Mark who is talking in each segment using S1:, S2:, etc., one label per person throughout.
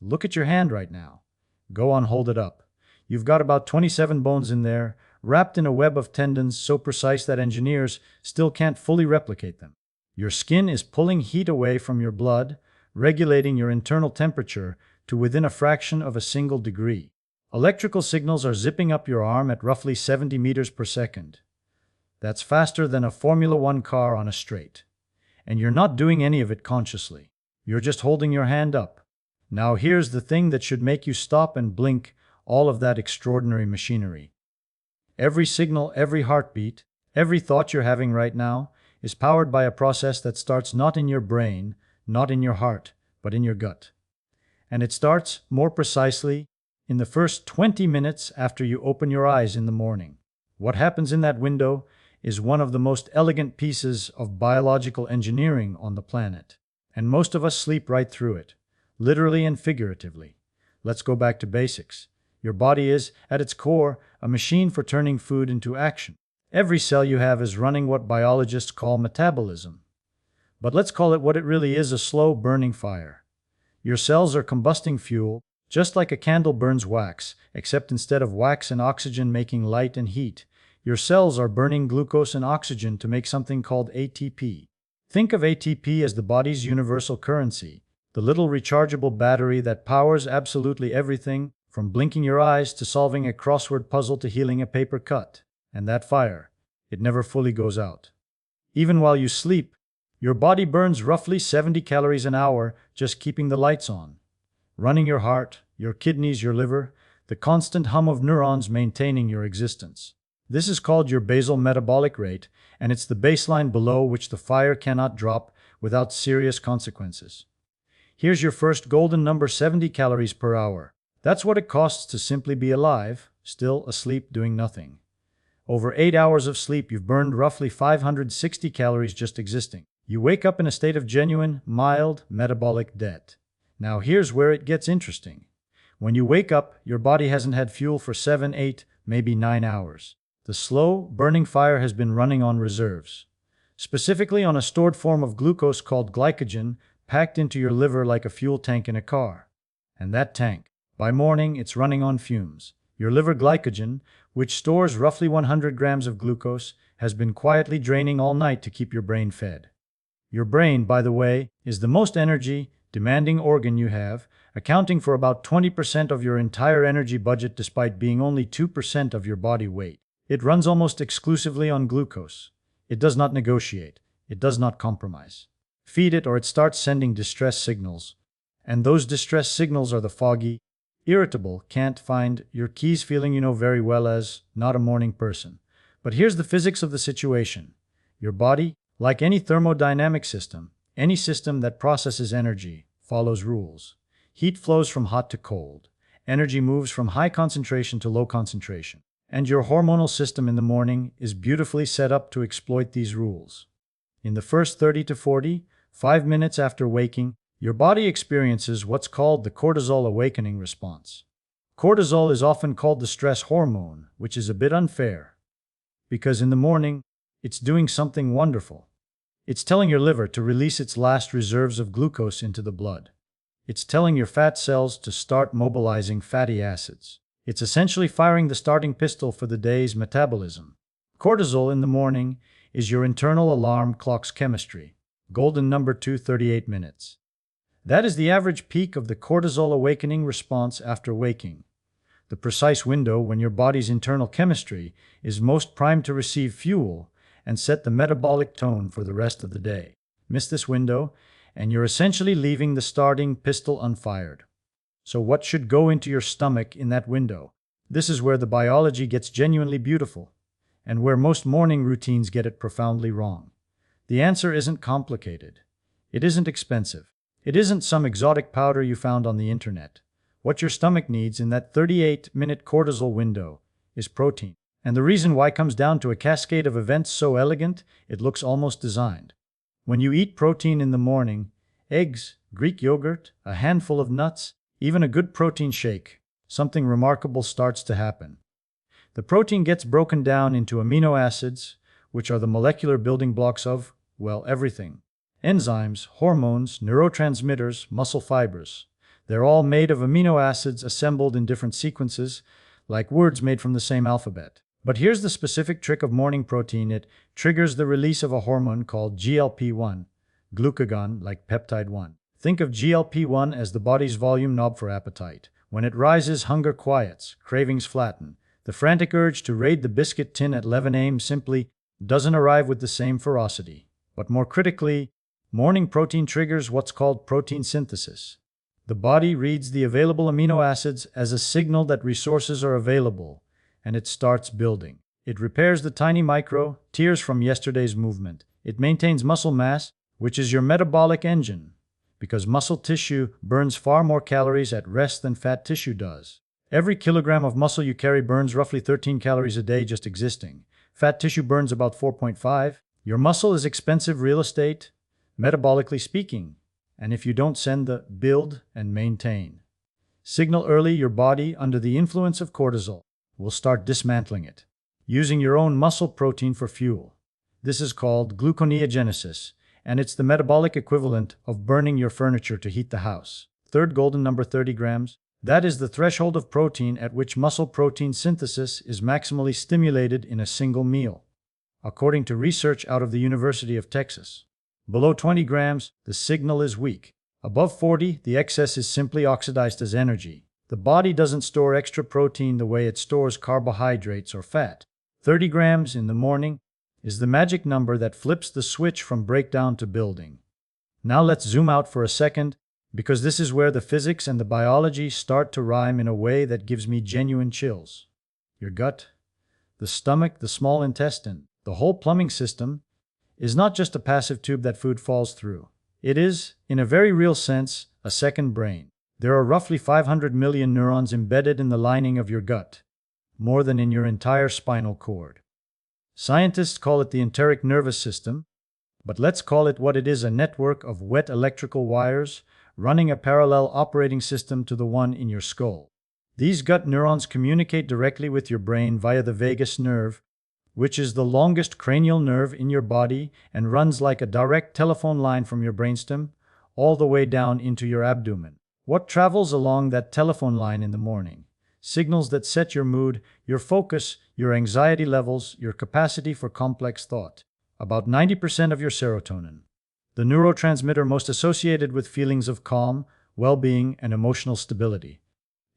S1: Look at your hand right now. Go on, hold it up. You've got about 27 bones in there, wrapped in a web of tendons so precise that engineers still can't fully replicate them. Your skin is pulling heat away from your blood, regulating your internal temperature to within a fraction of a single degree. Electrical signals are zipping up your arm at roughly 70 meters per second. That's faster than a Formula One car on a straight. And you're not doing any of it consciously. You're just holding your hand up. Now here's the thing that should make you stop and blink all of that extraordinary machinery. Every signal, every heartbeat, every thought you're having right now is powered by a process that starts not in your brain, not in your heart, but in your gut. And it starts, more precisely, in the first 20 minutes after you open your eyes in the morning. What happens in that window is one of the most elegant pieces of biological engineering on the planet. And most of us sleep right through it, literally and figuratively. Let's go back to basics. Your body is, at its core, a machine for turning food into action. Every cell you have is running what biologists call metabolism. But let's call it what it really is, a slow burning fire. Your cells are combusting fuel, just like a candle burns wax, except instead of wax and oxygen making light and heat, your cells are burning glucose and oxygen to make something called ATP. Think of ATP as the body's universal currency, the little rechargeable battery that powers absolutely everything, from blinking your eyes to solving a crossword puzzle to healing a paper cut. And that fire, it never fully goes out. Even while you sleep, your body burns roughly 70 calories an hour just keeping the lights on. Running your heart, your kidneys, your liver, the constant hum of neurons maintaining your existence. This is called your basal metabolic rate, and it's the baseline below which the fire cannot drop without serious consequences. Here's your first golden number: 70 calories per hour. That's what it costs to simply be alive, still asleep doing nothing. Over 8 hours of sleep, you've burned roughly 560 calories just existing. You wake up in a state of genuine, mild metabolic debt. Now here's where it gets interesting. When you wake up, your body hasn't had fuel for 7, 8, maybe 9 hours. The slow, burning fire has been running on reserves, specifically on a stored form of glucose called glycogen, packed into your liver like a fuel tank in a car. And that tank, by morning, it's running on fumes. Your liver glycogen, which stores roughly 100 grams of glucose, has been quietly draining all night to keep your brain fed. Your brain, by the way, is the most energy-demanding organ you have, accounting for about 20% of your entire energy budget despite being only 2% of your body weight. It runs almost exclusively on glucose. It does not negotiate. It does not compromise. Feed it or it starts sending distress signals. And those distress signals are the foggy, irritable, can't find your keys feeling you know very well as not a morning person. But here's the physics of the situation. Your body, like any thermodynamic system, any system that processes energy, follows rules. Heat flows from hot to cold. Energy moves from high concentration to low concentration. And your hormonal system in the morning is beautifully set up to exploit these rules. In the first 30 to 45 minutes after waking, your body experiences what's called the cortisol awakening response. Cortisol is often called the stress hormone, which is a bit unfair, because in the morning, it's doing something wonderful. It's telling your liver to release its last reserves of glucose into the blood. It's telling your fat cells to start mobilizing fatty acids. It's essentially firing the starting pistol for the day's metabolism. Cortisol in the morning is your internal alarm clock's chemistry. Golden number 2:38 minutes. That is the average peak of the cortisol awakening response after waking. The precise window when your body's internal chemistry is most primed to receive fuel and set the metabolic tone for the rest of the day. Miss this window, and you're essentially leaving the starting pistol unfired. So what should go into your stomach in that window? This is where the biology gets genuinely beautiful, and where most morning routines get it profoundly wrong. The answer isn't complicated. It isn't expensive. It isn't some exotic powder you found on the internet. What your stomach needs in that 38-minute cortisol window is protein. And the reason why comes down to a cascade of events so elegant, it looks almost designed. When you eat protein in the morning, eggs, Greek yogurt, a handful of nuts, even a good protein shake, something remarkable starts to happen. The protein gets broken down into amino acids, which are the molecular building blocks of, well, everything. Enzymes, hormones, neurotransmitters, muscle fibers. They're all made of amino acids assembled in different sequences, like words made from the same alphabet. But here's the specific trick of morning protein. It triggers the release of a hormone called GLP-1, glucagon, like peptide 1. Think of GLP-1 as the body's volume knob for appetite. When it rises, hunger quiets, cravings flatten. The frantic urge to raid the biscuit tin at 11 a.m. simply doesn't arrive with the same ferocity. But more critically, morning protein triggers what's called protein synthesis. The body reads the available amino acids as a signal that resources are available, and it starts building. It repairs the tiny tears from yesterday's movement. It maintains muscle mass, which is your metabolic engine, because muscle tissue burns far more calories at rest than fat tissue does. Every kilogram of muscle you carry burns roughly 13 calories a day just existing. Fat tissue burns about 4.5. Your muscle is expensive real estate, metabolically speaking. And if you don't send the build and maintain signal early, your body, under the influence of cortisol, will start dismantling it, using your own muscle protein for fuel. This is called gluconeogenesis, and it's the metabolic equivalent of burning your furniture to heat the house. Third golden number, 30 grams. That is the threshold of protein at which muscle protein synthesis is maximally stimulated in a single meal, according to research out of the University of Texas. Below 20 grams, the signal is weak. Above 40, the excess is simply oxidized as energy. The body doesn't store extra protein the way it stores carbohydrates or fat. 30 grams in the morning is the magic number that flips the switch from breakdown to building. Now let's zoom out for a second, because this is where the physics and the biology start to rhyme in a way that gives me genuine chills. Your gut, the stomach, the small intestine, the whole plumbing system, is not just a passive tube that food falls through. It is, in a very real sense, a second brain. There are roughly 500 million neurons embedded in the lining of your gut, more than in your entire spinal cord. Scientists call it the enteric nervous system, but let's call it what it is: a network of wet electrical wires running a parallel operating system to the one in your skull. These gut neurons communicate directly with your brain via the vagus nerve, which is the longest cranial nerve in your body and runs like a direct telephone line from your brainstem all the way down into your abdomen. What travels along that telephone line in the morning? Signals that set your mood, your focus, your anxiety levels, your capacity for complex thought. About 90% of your serotonin, the neurotransmitter most associated with feelings of calm, well-being, and emotional stability,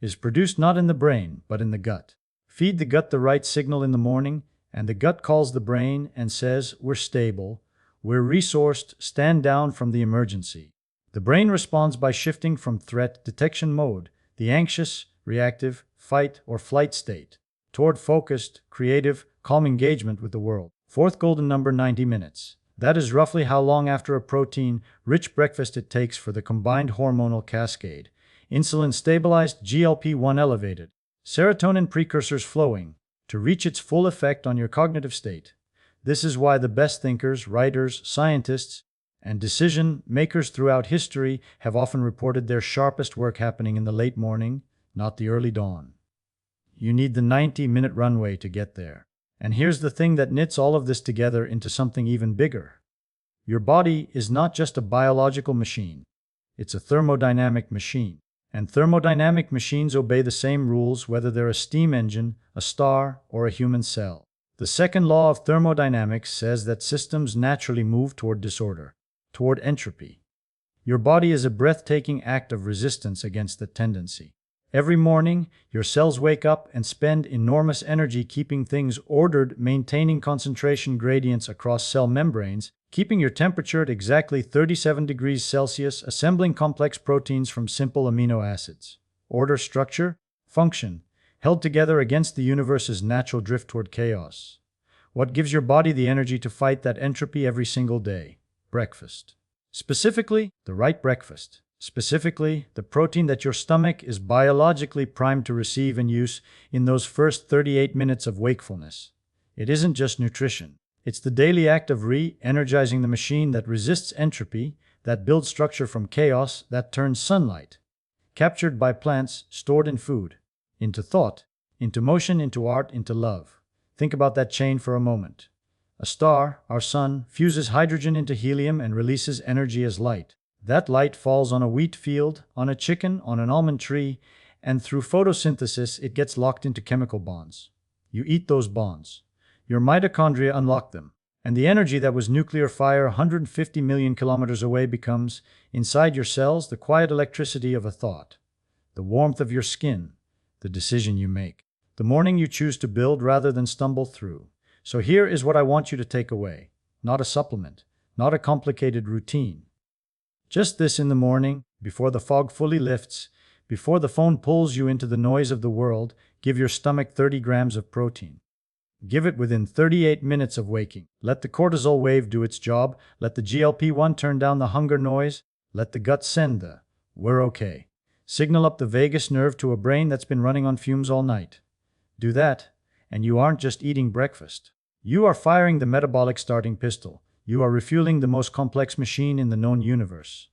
S1: is produced not in the brain, but in the gut. Feed the gut the right signal in the morning, and the gut calls the brain and says, "We're stable, we're resourced, stand down from the emergency." The brain responds by shifting from threat detection mode, the anxious, reactive, fight or flight state, toward focused, creative, calm engagement with the world. Fourth golden number, 90 minutes. That is roughly how long after a protein-rich breakfast it takes for the combined hormonal cascade, insulin stabilized, GLP-1 elevated, serotonin precursors flowing, to reach its full effect on your cognitive state. This is why the best thinkers, writers, scientists, and decision makers throughout history have often reported their sharpest work happening in the late morning, not the early dawn. You need the 90-minute runway to get there. And here's the thing that knits all of this together into something even bigger. Your body is not just a biological machine. It's a thermodynamic machine. And thermodynamic machines obey the same rules whether they're a steam engine, a star, or a human cell. The second law of thermodynamics says that systems naturally move toward disorder, toward entropy. Your body is a breathtaking act of resistance against that tendency. Every morning, your cells wake up and spend enormous energy keeping things ordered, maintaining concentration gradients across cell membranes, keeping your temperature at exactly 37 degrees Celsius, assembling complex proteins from simple amino acids. Order, structure, function, held together against the universe's natural drift toward chaos. What gives your body the energy to fight that entropy every single day? Breakfast. Specifically, the right breakfast. Specifically, the protein that your stomach is biologically primed to receive and use in those first 38 minutes of wakefulness. It isn't just nutrition. It's the daily act of re-energizing the machine that resists entropy, that builds structure from chaos, that turns sunlight, captured by plants, stored in food, into thought, into motion, into art, into love. Think about that chain for a moment. A star, our sun, fuses hydrogen into helium and releases energy as light. That light falls on a wheat field, on a chicken, on an almond tree, and through photosynthesis it gets locked into chemical bonds. You eat those bonds. Your mitochondria unlock them. And the energy that was nuclear fire 150 million kilometers away becomes, inside your cells, the quiet electricity of a thought, the warmth of your skin, the decision you make, the morning you choose to build rather than stumble through. So here is what I want you to take away. Not a supplement, not a complicated routine. Just this in the morning, before the fog fully lifts, before the phone pulls you into the noise of the world, give your stomach 30 grams of protein. Give it within 38 minutes of waking. Let the cortisol wave do its job. Let the GLP-1 turn down the hunger noise. Let the gut send the "we're okay" signal up the vagus nerve to a brain that's been running on fumes all night. Do that, and you aren't just eating breakfast. You are firing the metabolic starting pistol. You are refueling the most complex machine in the known universe.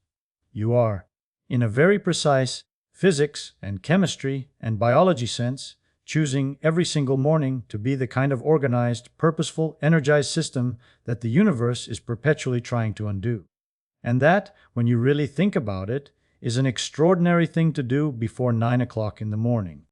S1: You are, in a very precise physics and chemistry and biology sense, choosing every single morning to be the kind of organized, purposeful, energized system that the universe is perpetually trying to undo. And that, when you really think about it, is an extraordinary thing to do before 9 o'clock in the morning.